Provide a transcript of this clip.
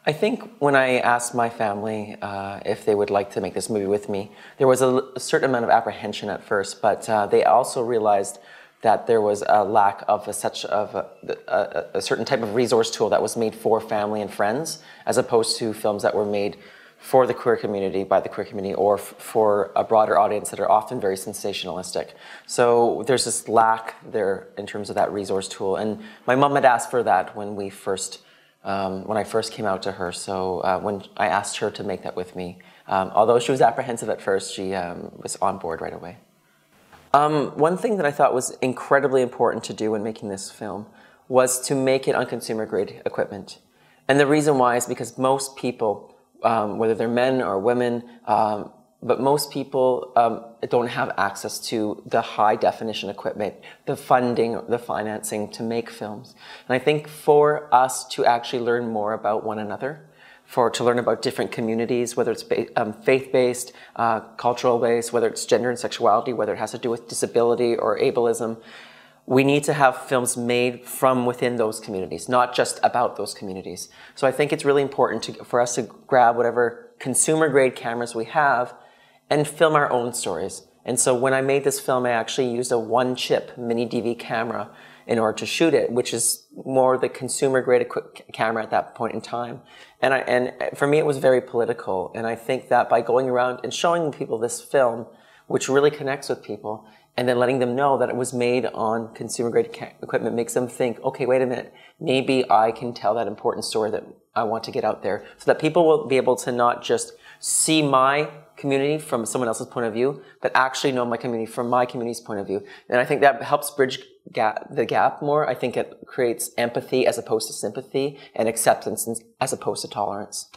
I think when I asked my family if they would like to make this movie with me, there was a certain amount of apprehension at first, but they also realized that there was a lack of a certain type of resource tool that was made for family and friends, as opposed to films that were made for the queer community, by the queer community, or for a broader audience that are often very sensationalistic. So there's this lack there in terms of that resource tool. And my mom had asked for that when I first came out to her. So when I asked her to make that with me, although she was apprehensive at first, she was on board right away. One thing that I thought was incredibly important to do when making this film was to make it on consumer-grade equipment. And the reason why is because most people, whether they're men or women, but most people don't have access to the high-definition equipment, the funding, the financing to make films. And I think for us to actually learn more about one another, to learn about different communities, whether it's faith-based, cultural-based, whether it's gender and sexuality, whether it has to do with disability or ableism, we need to have films made from within those communities, not just about those communities. So I think it's really important for us to grab whatever consumer-grade cameras we have and film our own stories. And so when I made this film, I actually used a one-chip mini DV camera in order to shoot it, which is more the consumer-grade camera at that point in time. And for me, it was very political. And I think that by going around and showing people this film, which really connects with people, and then letting them know that it was made on consumer-grade equipment makes them think, okay, wait a minute, maybe I can tell that important story that I want to get out there, so that people will be able to not just see my community from someone else's point of view, but actually know my community from my community's point of view. And I think that helps bridge the gap more. I think it creates empathy as opposed to sympathy, and acceptance as opposed to tolerance.